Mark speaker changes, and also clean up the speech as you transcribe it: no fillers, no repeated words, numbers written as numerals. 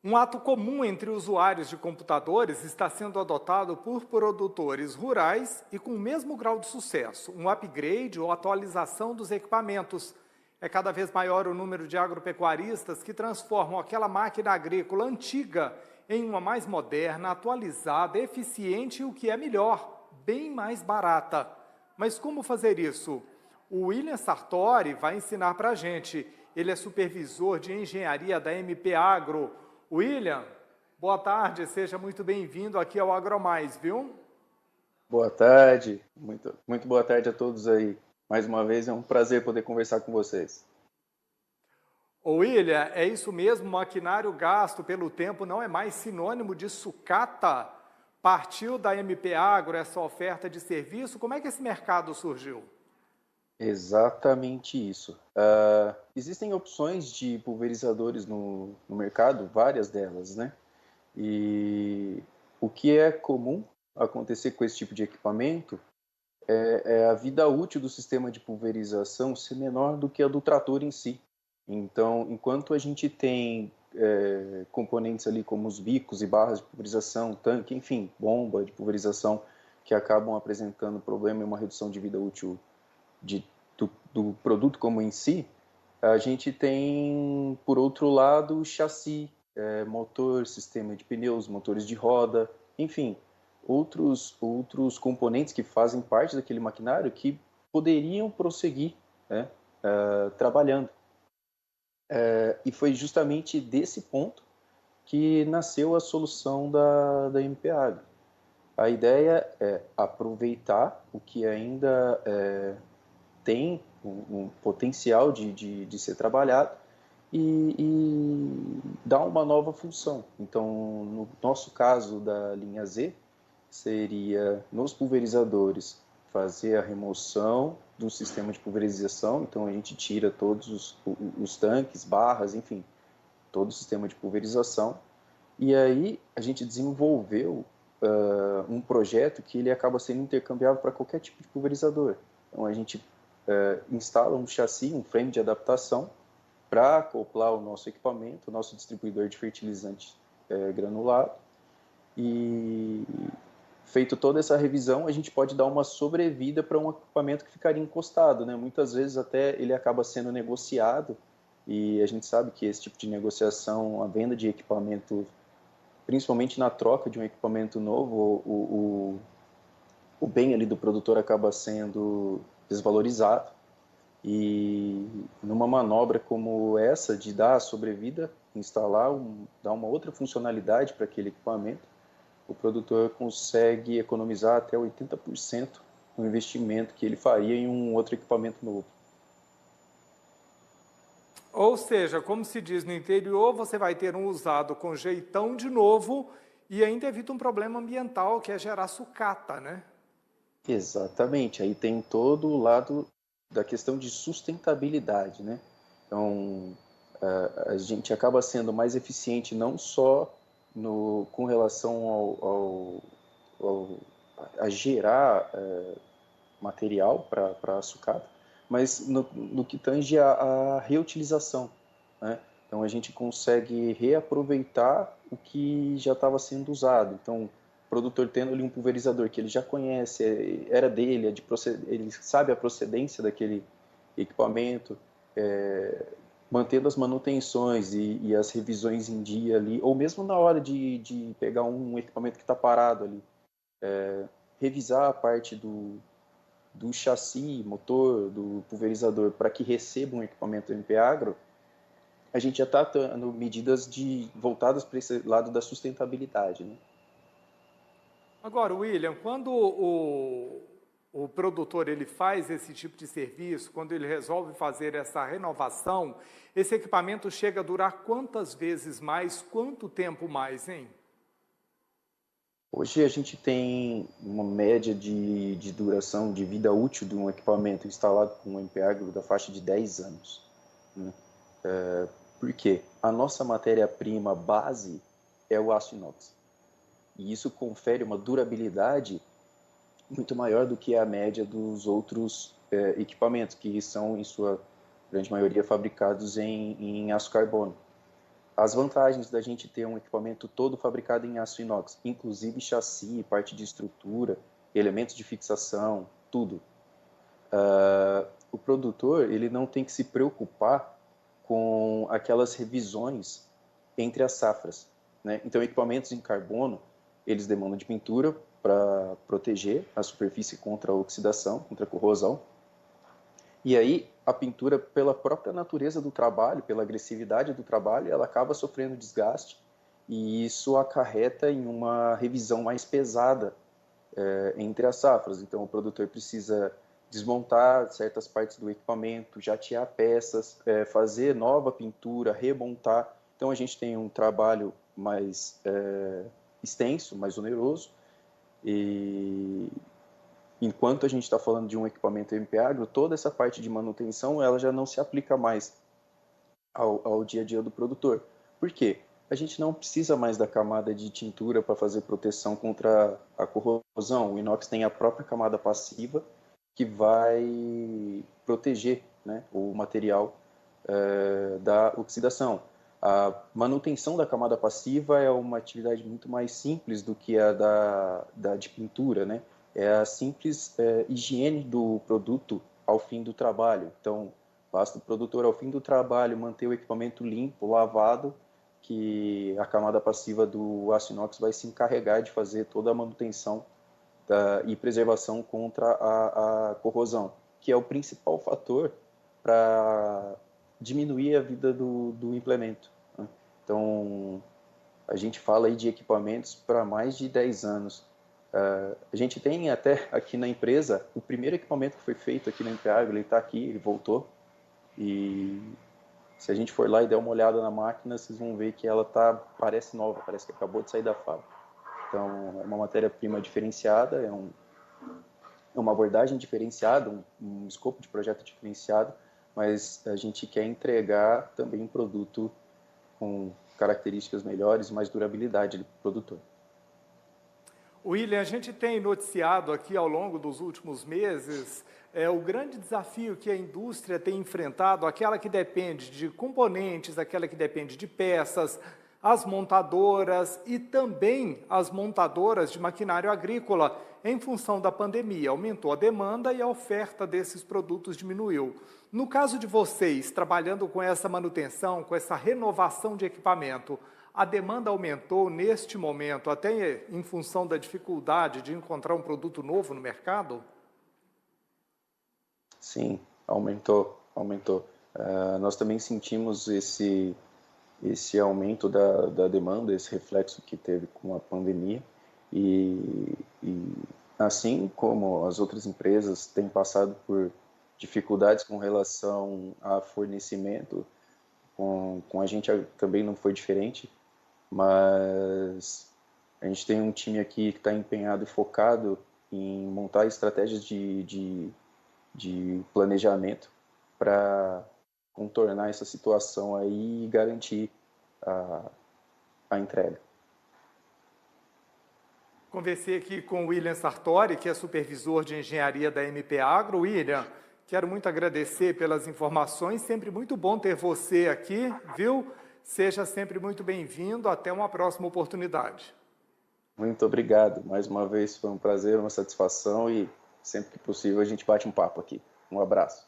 Speaker 1: Um ato comum entre usuários de computadores está sendo adotado por produtores rurais e com o mesmo grau de sucesso, um upgrade ou atualização dos equipamentos. É cada vez maior o número de agropecuaristas que transformam aquela máquina agrícola antiga em uma mais moderna, atualizada, eficiente e, o que é melhor, bem mais barata. Mas como fazer isso? O William Sartori vai ensinar para a gente. Ele é supervisor de engenharia da MP Agro. William, boa tarde, seja muito bem-vindo aqui ao AgroMais, viu?
Speaker 2: Boa tarde, muito boa tarde a todos aí. Mais uma vez é um prazer poder conversar com vocês.
Speaker 1: Ô William, é isso mesmo, maquinário gasto pelo tempo não é mais sinônimo de sucata? Partiu da MP Agro essa oferta de serviço, como é que esse mercado surgiu?
Speaker 2: Exatamente isso. Existem opções de pulverizadores no mercado, várias delas, né? E o que é comum acontecer com esse tipo de equipamento é a vida útil do sistema de pulverização ser menor do que a do trator em si. Então, enquanto a gente tem componentes ali como os bicos e barras de pulverização, tanque, enfim, bomba de pulverização, que acabam apresentando problema e uma redução de vida útil de, do produto como em si, a gente tem, por outro lado, chassi, motor, sistema de pneus, motores de roda, enfim, outros componentes que fazem parte daquele maquinário que poderiam prosseguir, né, trabalhando. E foi justamente desse ponto que nasceu a solução da MPAgro. A ideia é aproveitar o que ainda tem um potencial de ser trabalhado e dar uma nova função. Então, no nosso caso da linha Z, seria nos pulverizadores fazer a remoção do sistema de pulverização, então a gente tira todos os tanques, barras, enfim, todo o sistema de pulverização, e aí a gente desenvolveu um projeto que ele acaba sendo intercambiável para qualquer tipo de pulverizador. Então a gente instala um chassi, um frame de adaptação para acoplar o nosso equipamento, o nosso distribuidor de fertilizante granulado, e feito toda essa revisão, a gente pode dar uma sobrevida para um equipamento que ficaria encostado, né? Muitas vezes até ele acaba sendo negociado, e a gente sabe que esse tipo de negociação, a venda de equipamento, principalmente na troca de um equipamento novo, o bem ali do produtor acaba sendo desvalorizado, e numa manobra como essa de dar a sobrevida, instalar, dar uma outra funcionalidade para aquele equipamento, o produtor consegue economizar até 80% no investimento que ele faria em um outro equipamento novo.
Speaker 1: Ou seja, como se diz no interior, você vai ter um usado com jeitão de novo e ainda evita um problema ambiental, que é gerar sucata, né?
Speaker 2: Exatamente, aí tem todo o lado da questão de sustentabilidade, né? Então, a gente acaba sendo mais eficiente não só com relação a gerar material para a sucata, mas no que tange a reutilização, né? Então a gente consegue reaproveitar o que já estava sendo usado. Então, o produtor tendo ali um pulverizador que ele já conhece, era dele, ele sabe a procedência daquele equipamento, mantendo as manutenções e as revisões em dia ali, ou mesmo na hora de pegar um equipamento que está parado ali, revisar a parte do chassi, motor, do pulverizador, para que receba um equipamento MP Agro, a gente já está dando medidas voltadas para esse lado da sustentabilidade, né?
Speaker 1: Agora, William, quando o produtor ele faz esse tipo de serviço, quando ele resolve fazer essa renovação, esse equipamento chega a durar quantas vezes mais, quanto tempo mais, hein?
Speaker 2: Hoje a gente tem uma média de duração de vida útil de um equipamento instalado com um MP Agro da faixa de 10 anos, né? Por quê? A nossa matéria-prima base é o aço inox. E isso confere uma durabilidade muito maior do que a média dos outros equipamentos, que são, em sua grande maioria, fabricados em aço carbono. As vantagens da gente ter um equipamento todo fabricado em aço inox, inclusive chassi, parte de estrutura, elementos de fixação, tudo. O produtor ele não tem que se preocupar com aquelas revisões entre as safras, né? Então, equipamentos em carbono, eles demandam de pintura para proteger a superfície contra a oxidação, contra a corrosão. E aí, a pintura, pela própria natureza do trabalho, pela agressividade do trabalho, ela acaba sofrendo desgaste e isso acarreta em uma revisão mais pesada entre as safras. Então, o produtor precisa desmontar certas partes do equipamento, jatear peças, fazer nova pintura, remontar. Então, a gente tem um trabalho mais extenso, mais oneroso, e enquanto a gente está falando de um equipamento MP Agro, toda essa parte de manutenção ela já não se aplica mais ao dia a dia do produtor. Por quê? A gente não precisa mais da camada de tintura para fazer proteção contra a corrosão. O inox tem a própria camada passiva que vai proteger, né, o material da oxidação. A manutenção da camada passiva é uma atividade muito mais simples do que a da de pintura, né? É a simples higiene do produto ao fim do trabalho. Então, basta o produtor, ao fim do trabalho, manter o equipamento limpo, lavado, que a camada passiva do aço inox vai se encarregar de fazer toda a manutenção e preservação contra a corrosão, que é o principal fator para diminuir a vida do implemento, né? Então, a gente fala aí de equipamentos para mais de 10 anos. A gente tem até aqui na empresa, o primeiro equipamento que foi feito aqui na Impeagro, ele está aqui, ele voltou, e se a gente for lá e der uma olhada na máquina, vocês vão ver que ela parece nova, parece que acabou de sair da fábrica. Então, é uma matéria-prima diferenciada, é uma abordagem diferenciada, um escopo de projeto diferenciado, mas a gente quer entregar também um produto com características melhores e mais durabilidade para o produtor.
Speaker 1: William, a gente tem noticiado aqui ao longo dos últimos meses o grande desafio que a indústria tem enfrentado, aquela que depende de componentes, aquela que depende de peças, as montadoras e também as montadoras de maquinário agrícola. Em função da pandemia, aumentou a demanda e a oferta desses produtos diminuiu. No caso de vocês, trabalhando com essa manutenção, com essa renovação de equipamento, a demanda aumentou neste momento, até em função da dificuldade de encontrar um produto novo no mercado?
Speaker 2: Sim, aumentou. Nós também sentimos esse aumento da demanda, esse reflexo que teve com a pandemia, e assim como as outras empresas têm passado por dificuldades com relação a fornecimento, com a gente também não foi diferente, mas a gente tem um time aqui que está empenhado e focado em montar estratégias de planejamento para contornar essa situação aí e garantir a entrega.
Speaker 1: Conversei aqui com o William Sartori, que é supervisor de engenharia da MP Agro. William, quero muito agradecer pelas informações, sempre muito bom ter você aqui, viu? Seja sempre muito bem-vindo, até uma próxima oportunidade.
Speaker 2: Muito obrigado, mais uma vez foi um prazer, uma satisfação e sempre que possível a gente bate um papo aqui. Um abraço.